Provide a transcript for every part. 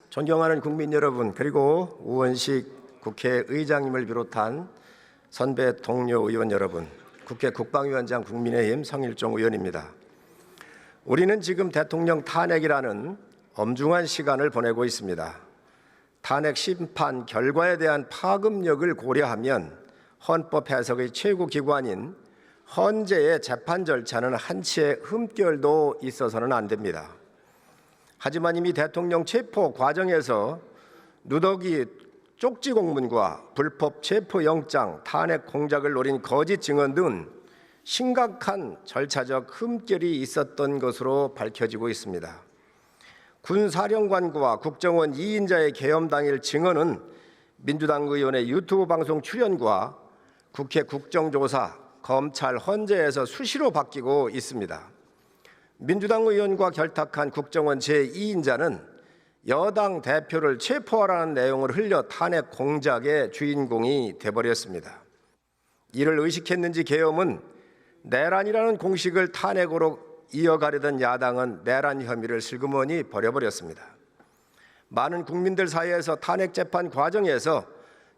존경하는 국민 여러분, 그리고 우원식 국회의장님을 비롯한 선배 동료 의원 여러분, 국회 국방위원장 국민의힘 성일종 의원입니다. 우리는 지금 대통령 탄핵이라는 엄중한 시간을 보내고 있습니다. 탄핵 심판 결과에 대한 파급력을 고려하면 헌법 해석의 최고 기관인 헌재의 재판 절차는 한치의 흠결도 있어서는 안 됩니다. 하지만 이미 대통령 체포 과정에서 누더기 쪽지 공문과 불법 체포영장, 탄핵 공작을 노린 거짓 증언 등 심각한 절차적 흠결이 있었던 것으로 밝혀지고 있습니다. 군사령관과 국정원 2인자의 계엄 당일 증언은 민주당 의원의 유튜브 방송 출연과 국회 국정조사, 검찰, 헌재에서 수시로 바뀌고 있습니다. 민주당 의원과 결탁한 국정원 제2인자는 여당 대표를 체포하라는 내용을 흘려 탄핵 공작의 주인공이 돼버렸습니다. 이를 의식했는지 계엄은 내란이라는 공식을 탄핵으로 이어가려던 야당은 내란 혐의를 슬그머니 버려버렸습니다. 많은 국민들 사이에서 탄핵 재판 과정에서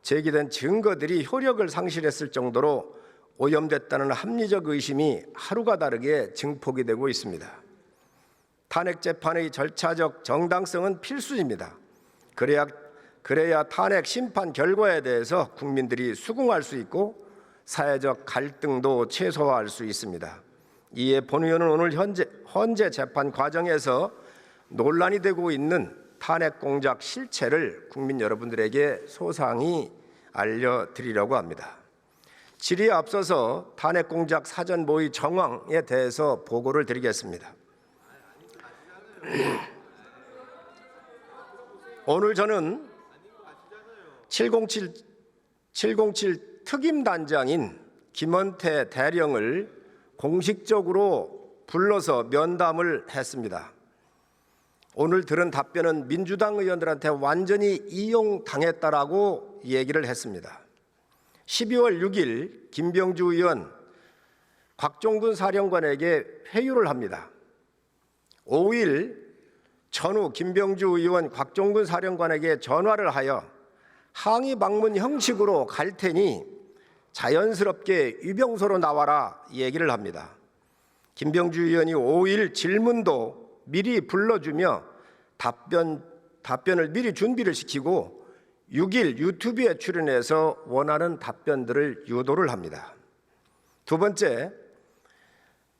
제기된 증거들이 효력을 상실했을 정도로 오염됐다는 합리적 의심이 하루가 다르게 증폭이 되고 있습니다. 탄핵 재판의 절차적 정당성은 필수입니다. 그래야 탄핵 심판 결과에 대해서 국민들이 수긍할 수 있고 사회적 갈등도 최소화할 수 있습니다. 이에 본 의원은 오늘 헌재 재판 과정에서 논란이 되고 있는 탄핵 공작 실체를 국민 여러분들에게 소상히 알려드리려고 합니다. 질의에 앞서서 탄핵 공작 사전 모의 정황에 대해서 보고를 드리겠습니다. 오늘 저는 707 특임단장인 김원태 대령을 공식적으로 불러서 면담을 했습니다. 오늘 들은 답변은 민주당 의원들한테 완전히 이용당했다라고 얘기를 했습니다. 12월 6일 김병주 의원 곽종근 사령관에게 회유를 합니다. 5일 전후 김병주 의원 곽종근 사령관에게 전화를 하여 항의 방문 형식으로 갈 테니 자연스럽게 유병소로 나와라 얘기를 합니다. 김병주 의원이 5일 질문도 미리 불러주며 답변을 미리 준비를 시키고 6일 유튜브에 출연해서 원하는 답변들을 유도를 합니다. 두 번째,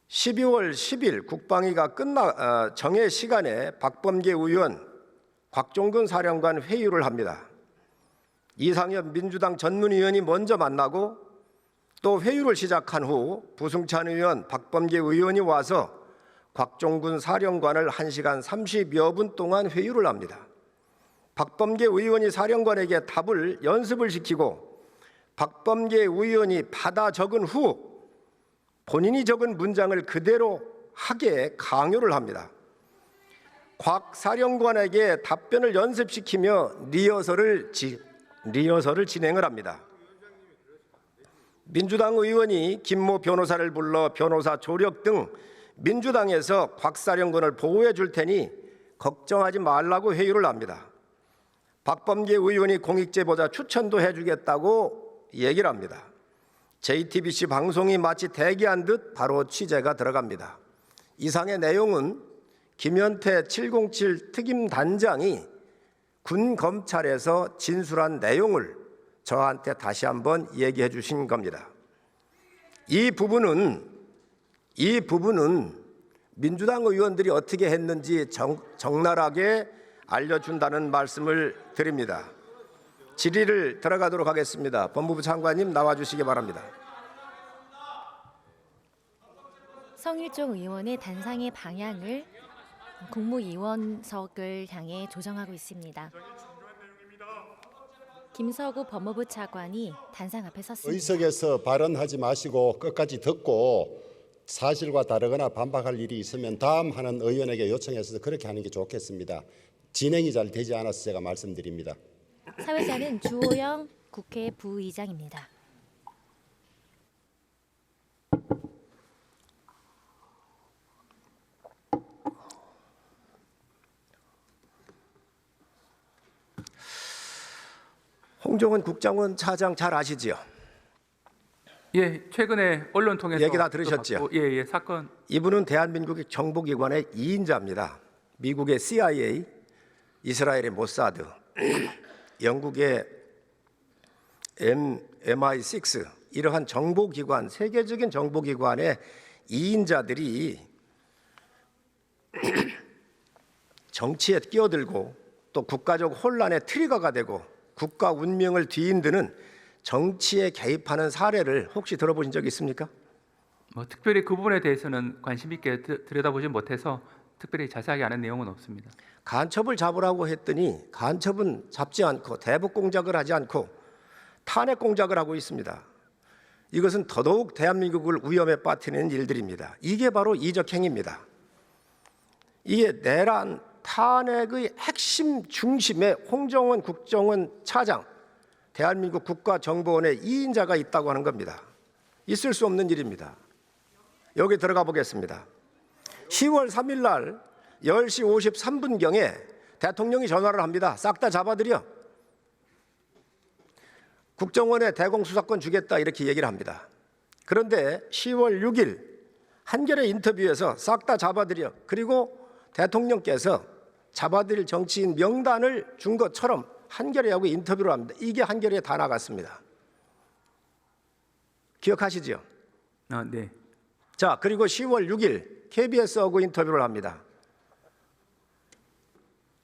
12월 10일 국방위가 정해 시간에 박범계 의원, 곽종근 사령관 회유를 합니다. 이상현 민주당 전문위원이 먼저 만나고 또 회유를 시작한 후 부승찬 의원, 박범계 의원이 와서 곽종근 사령관을 1시간 30여 분 동안 회유를 합니다. 박범계 의원이 사령관에게 답을 연습을 시키고 박범계 의원이 받아 적은 후 본인이 적은 문장을 그대로 하게 강요를 합니다. 곽 사령관에게 답변을 연습시키며 리허설을 진행을 합니다. 민주당 의원이 김모 변호사를 불러 변호사 조력 등 민주당에서 곽 사령관을 보호해 줄 테니 걱정하지 말라고 회유를 합니다. 박범계 의원이 공익제보자 추천도 해주겠다고 얘기를 합니다. JTBC 방송이 마치 대기한 듯 바로 취재가 들어갑니다. 이상의 내용은 김현태 707 특임단장이 군 검찰에서 진술한 내용을 저한테 다시 한번 얘기해 주신 겁니다. 이 부분은 민주당 의원들이 어떻게 했는지 적나라하게 알려준다는 말씀을 드립니다. 질의를 들어가도록 하겠습니다. 법무부 장관님 나와주시기 바랍니다. 성일종 의원의 단상의 방향을 국무위원석을 향해 조정하고 있습니다. 김서구 법무부 차관이 단상 앞에 섰습니다. 의석에서 발언하지 마시고 끝까지 듣고 사실과 다르거나 반박할 일이 있으면 다음 하는 의원에게 요청해서 그렇게 하는 게 좋겠습니다. 진행이 잘 되지 않아서 제가 말씀드립니다. 사회자는 주호영 국회 부의장입니다. 홍정원 국정원 차장 잘 아시지요? 예, 최근에 언론 통해서 얘기 다 들으셨죠? 예, 사건. 이분은 대한민국의 정보기관의 2인자입니다. 미국의 CIA, 이스라엘의 모사드, 영국의 MI6 이러한 정보기관, 세계적인 정보기관의 2인자들이 정치에 끼어들고 또 국가적 혼란의 트리거가 되고 국가 운명을 뒤흔드는 정치에 개입하는 사례를 혹시 들어보신 적 있습니까? 뭐 특별히 그 부분에 대해서는 관심 있게 들여다보지 못해서 특별히 자세하게 아는 내용은 없습니다. 간첩을 잡으라고 했더니 간첩은 잡지 않고 대북 공작을 하지 않고 탄핵 공작을 하고 있습니다. 이것은 더더욱 대한민국을 위험에 빠뜨리는 일들입니다. 이게 바로 이적 행위입니다. 이게 내란 탄핵의 핵심 중심에 홍정원 국정원 차장, 대한민국 국가정보원의 2인자가 있다고 하는 겁니다. 있을 수 없는 일입니다. 여기 들어가 보겠습니다. 10월 3일 날 10시 53분경에 대통령이 전화를 합니다. 싹 다 잡아들여. 국정원에 대공수사권 주겠다 이렇게 얘기를 합니다. 그런데 10월 6일 한겨레 인터뷰에서 싹 다 잡아들여. 그리고 대통령께서 잡아들일 정치인 명단을 준 것처럼 한겨레하고 인터뷰를 합니다. 이게 한겨레에 다 나갔습니다. 기억하시죠? 네. 자, 그리고 10월 6일 KBS하고 인터뷰를 합니다.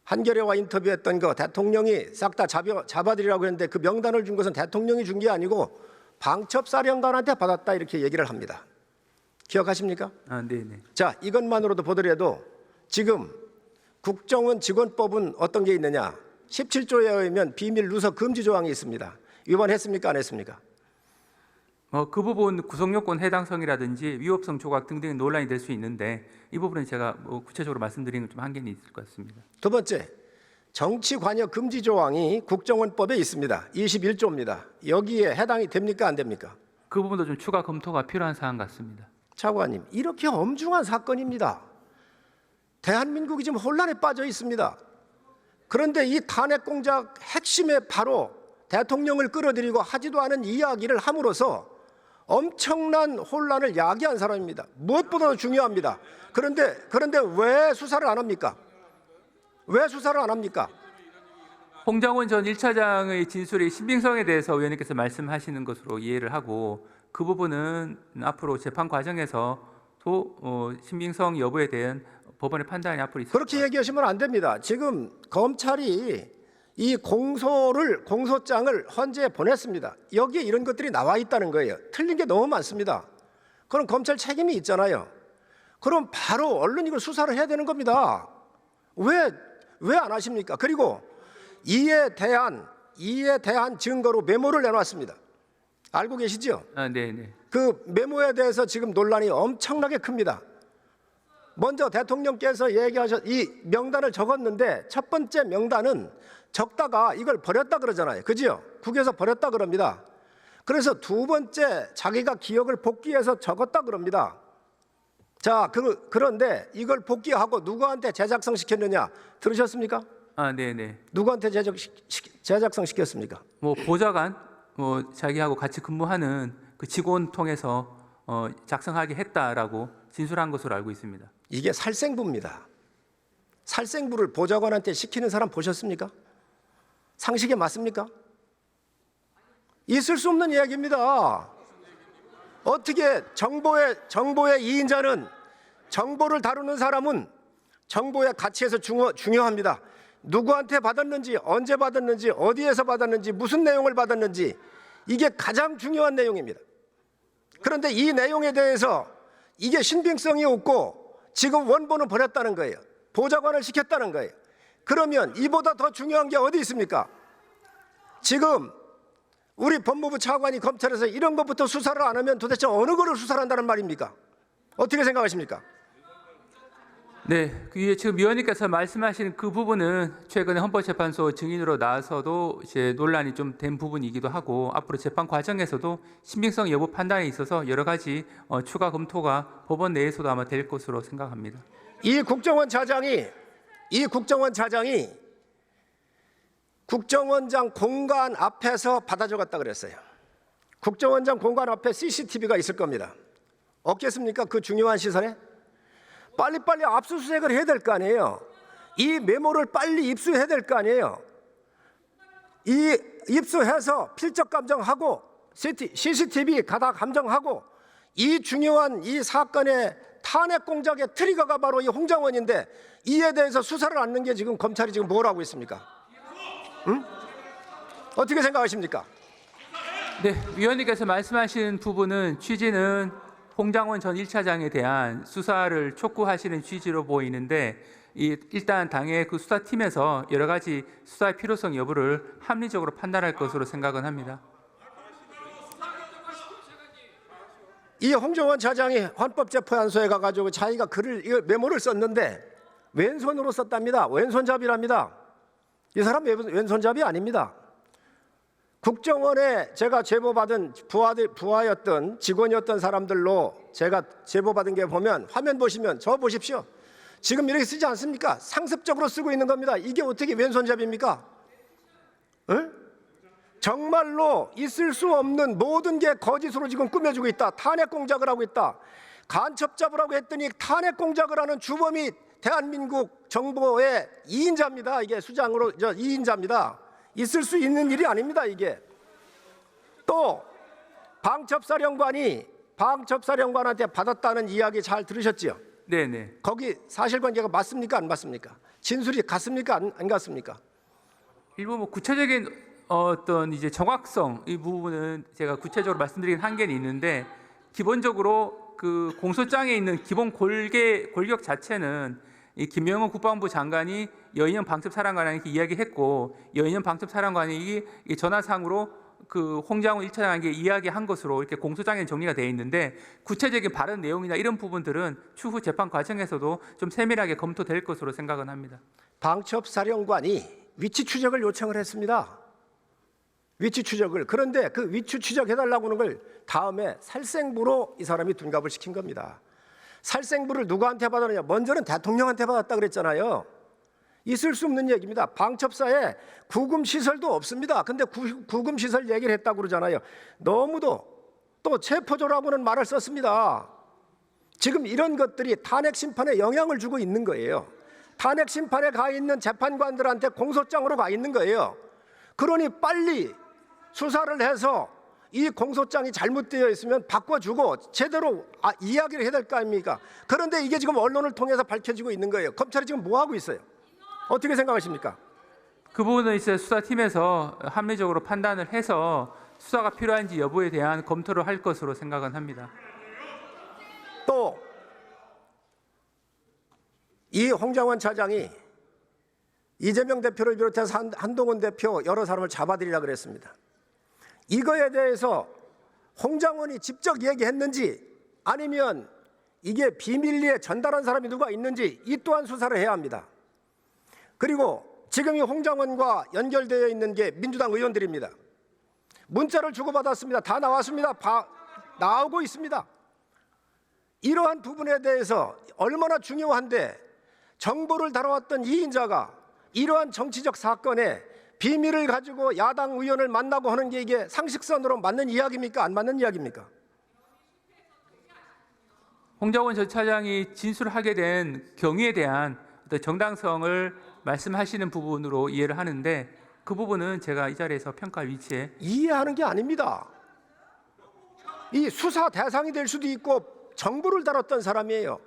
한겨레와 인터뷰했던 거 대통령이 싹 다 잡아들이라고 했는데 그 명단을 준 것은 대통령이 준 게 아니고 방첩사령관한테 받았다 이렇게 얘기를 합니다. 기억하십니까? 네. 자, 이것만으로도 보더라도 지금 국정원 직원법은 어떤 게 있느냐? 17조에 의하면 비밀 누설 금지 조항이 있습니다. 위반했습니까? 안 했습니까? 그 부분 구성요건 해당성이라든지 위법성 조각 등등의 논란이 될 수 있는데 이 부분은 제가 구체적으로 말씀드리는 좀 한계는 있을 것 같습니다. 두 번째, 정치 관여 금지 조항이 국정원법에 있습니다. 21조입니다. 여기에 해당이 됩니까? 안 됩니까? 그 부분도 좀 추가 검토가 필요한 사안 같습니다. 차관님, 이렇게 엄중한 사건입니다. 대한민국이 지금 혼란에 빠져 있습니다. 그런데 이 탄핵 공작 핵심에 바로 대통령을 끌어들이고 하지도 않은 이야기를 함으로써 엄청난 혼란을 야기한 사람입니다. 무엇보다도 중요합니다. 그런데 왜 수사를 안 합니까? 왜 수사를 안 합니까? 홍정원 전 1차장의 진술의 신빙성에 대해서 의원님께서 말씀하시는 것으로 이해를 하고 그 부분은 앞으로 재판 과정에서도 신빙성 여부에 대한 법원의 판단이 앞으로 있을 그렇게 얘기하시면 안 됩니다. 지금 검찰이 이 공소장을 헌재에 보냈습니다. 여기에 이런 것들이 나와 있다는 거예요. 틀린 게 너무 많습니다. 그럼 검찰 책임이 있잖아요. 그럼 바로 얼른 이걸 수사를 해야 되는 겁니다. 왜 안 하십니까? 그리고 이에 대한 증거로 메모를 내놨습니다. 알고 계시죠? 네. 그 메모에 대해서 지금 논란이 엄청나게 큽니다. 먼저 대통령께서 이 명단을 적었는데 첫 번째 명단은 적다가 이걸 버렸다 그러잖아요. 그죠? 국에서 버렸다 그럽니다. 그래서 두 번째 자기가 기억을 복귀해서 적었다 그럽니다. 자, 그런데 이걸 복귀하고 누구한테 재작성 시켰느냐 들으셨습니까? 네. 누구한테 재작성 시켰습니까? 보좌관 자기하고 같이 근무하는 그 직원 통해서 작성하게 했다라고 진술한 것으로 알고 있습니다. 이게 살생부입니다. 살생부를 보좌관한테 시키는 사람 보셨습니까? 상식에 맞습니까? 있을 수 없는 이야기입니다. 어떻게 정보의 2인자는 정보를 다루는 사람은 정보의 가치에서 중요합니다. 누구한테 받았는지, 언제 받았는지, 어디에서 받았는지, 무슨 내용을 받았는지 이게 가장 중요한 내용입니다. 그런데 이 내용에 대해서 이게 신빙성이 없고 지금 원본을 버렸다는 거예요. 보좌관을 시켰다는 거예요. 그러면 이보다 더 중요한 게 어디 있습니까? 지금 우리 법무부 차관이 검찰에서 이런 것부터 수사를 안 하면 도대체 어느 거를 수사를 한다는 말입니까? 어떻게 생각하십니까? 네, 지금 위원님께서 말씀하시는 그 부분은 최근에 헌법재판소 증인으로 나와서도 이제 논란이 좀 된 부분이기도 하고 앞으로 재판 과정에서도 신빙성 여부 판단에 있어서 여러 가지 추가 검토가 법원 내에서도 아마 될 것으로 생각합니다. 이 국정원 차장이 국정원장 공간 앞에서 받아 적었다 그랬어요. 국정원장 공간 앞에 CCTV가 있을 겁니다. 없겠습니까? 그 중요한 시설에? 빨리빨리 압수수색을 해야 될 거 아니에요. 이 메모를 빨리 입수해야 될 거 아니에요. 이 입수해서 필적 감정하고 CCTV 가다 감정하고 이 중요한 이 사건의 탄핵 공작의 트리거가 바로 이 홍장원인데 이에 대해서 수사를 않는 게 지금 검찰이 지금 뭘 하고 있습니까? 응? 어떻게 생각하십니까? 네, 위원님께서 말씀하신 부분은 취지는 홍장원 전 1차장에 대한 수사를 촉구하시는 취지로 보이는데 일단 당의 그 수사팀에서 여러 가지 수사의 필요성 여부를 합리적으로 판단할 것으로 생각은 합니다. 이 홍정원 차장이 헌법재판소에 가가지고 자기가 이 메모를 썼는데 왼손으로 썼답니다. 왼손잡이랍니다. 이 사람 왼손잡이 아닙니다. 국정원에 제가 제보받은 부하였던 직원이었던 사람들로 제가 제보받은 게 보면 화면 보시면 저 보십시오. 지금 이렇게 쓰지 않습니까? 상습적으로 쓰고 있는 겁니다. 이게 어떻게 왼손잡이입니까? 응? 정말로 있을 수 없는 모든 게 거짓으로 지금 꾸며주고 있다. 탄핵 공작을 하고 있다. 간첩 잡으라고 했더니 탄핵 공작을 하는 주범이 대한민국 정보의 2인자입니다. 이게 수장으로 2인자입니다. 있을 수 있는 일이 아닙니다. 이게 또 방첩사령관한테 받았다는 이야기 잘 들으셨죠? 네네. 거기 사실관계가 맞습니까? 안 맞습니까? 진술이 같습니까? 안 같습니까? 일부 뭐 구체적인 어떤 이제 정확성 이 부분은 제가 구체적으로 말씀드리긴 한계는 있는데 기본적으로 그 공소장에 있는 기본 골격 자체는 이 김명은 국방부 장관이 여인영 방첩사령관에게 이야기했고 여인영 방첩사령관이 이 전화상으로 그 홍장원 1차장에게 이야기한 것으로 이렇게 공소장에 정리가 되어 있는데 구체적인 발언 내용이나 이런 부분들은 추후 재판 과정에서도 좀 세밀하게 검토될 것으로 생각은 합니다. 방첩사령관이 위치 추적을 요청을 했습니다. 위치 추적을. 그런데 그 위치 추적해달라고 하는 걸 다음에 살생부로 이 사람이 둔갑을 시킨 겁니다. 살생부를 누구한테 받았느냐? 먼저는 대통령한테 받았다 그랬잖아요. 있을 수 없는 얘기입니다. 방첩사에 구금시설도 없습니다. 근데 구금시설 얘기를 했다고 그러잖아요. 너무도 또 체포조라고는 말을 썼습니다. 지금 이런 것들이 탄핵 심판에 영향을 주고 있는 거예요. 탄핵 심판에 가 있는 재판관들한테 공소장으로 가 있는 거예요. 그러니 빨리 수사를 해서 이 공소장이 잘못되어 있으면 바꿔주고 제대로 이야기를 해야 될 거 아닙니까? 그런데 이게 지금 언론을 통해서 밝혀지고 있는 거예요. 검찰이 지금 뭐 하고 있어요? 어떻게 생각하십니까? 그 부분은 이제 수사팀에서 합리적으로 판단을 해서 수사가 필요한지 여부에 대한 검토를 할 것으로 생각은 합니다. 또 이 홍장원 차장이 이재명 대표를 비롯해서 한동훈 대표 여러 사람을 잡아들이려고 그랬습니다. 이거에 대해서 홍장원이 직접 얘기했는지 아니면 이게 비밀리에 전달한 사람이 누가 있는지 이 또한 수사를 해야 합니다. 그리고 지금 이 홍장원과 연결되어 있는 게 민주당 의원들입니다. 문자를 주고받았습니다. 다 나왔습니다. 나오고 있습니다. 이러한 부분에 대해서 얼마나 중요한데 정보를 다뤄왔던 이인자가 이러한 정치적 사건에 비밀을 가지고 야당 의원을 만나고 하는 게 이게 상식선으로 맞는 이야기입니까? 안 맞는 이야기입니까? 홍장원 전 차장이 진술하게 된 경위에 대한 어떤 정당성을 말씀하시는 부분으로 이해를 하는데 그 부분은 제가 이 자리에서 평가할 위치에 이해하는 게 아닙니다. 이 수사 대상이 될 수도 있고 정보를 다뤘던 사람이에요.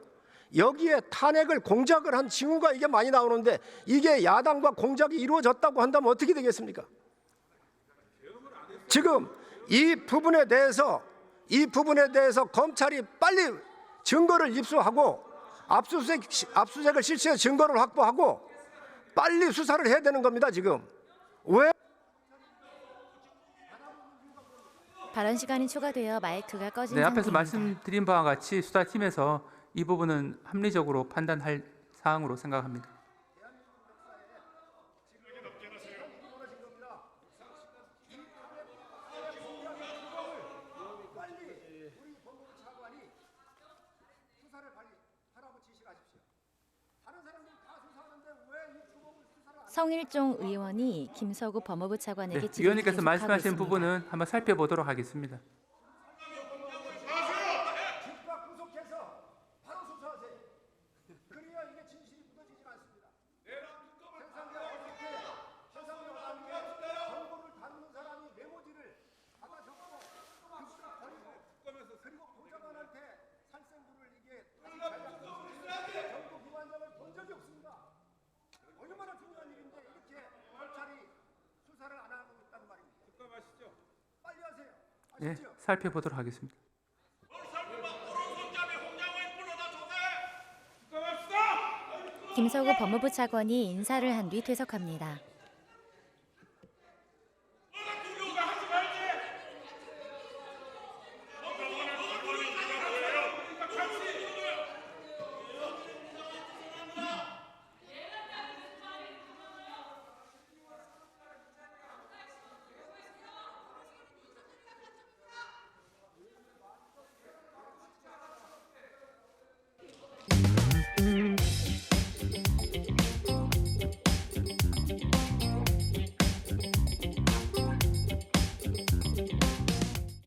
여기에 탄핵을 공작을 한 징후가 이게 많이 나오는데 이게 야당과 공작이 이루어졌다고 한다면 어떻게 되겠습니까? 지금 이 부분에 대해서 검찰이 빨리 증거를 입수하고 압수수색을 실시해 증거를 확보하고 빨리 수사를 해야 되는 겁니다. 지금 왜? 발언 시간이 추가되어 마이크가 꺼진 네, 앞에서 상태입니다. 말씀드린 바와 같이 수사팀에서 이 부분은 합리적으로 판단할 사항으로 생각합니다. 성일종 의원이 김서구 법무부 차관에게 네, 질의를 위원님께서 계속하고 말씀하신 있습니다. 부분은 한번 살펴보도록 하겠습니다. 즉각 구속해서 바로 수사하세요. 그래야 이게 진실이 묻어지지 않습니다. 세상에 어떻게 정보를 다루는 사람이 메모지를 받아 적고 즉각 버리고 그리고 보좌관한테 살생부를 이게 정보 기관장을 본 적이 없습니다. 얼마나 중요한 일인데 이렇게 검찰이 수사를 안 하고 있다는 말입니다. 특검하시죠. 빨리 하세요. 네, 아시죠? 살펴보도록 하겠습니다. 김서구 법무부 차관이 인사를 한 뒤 퇴석합니다.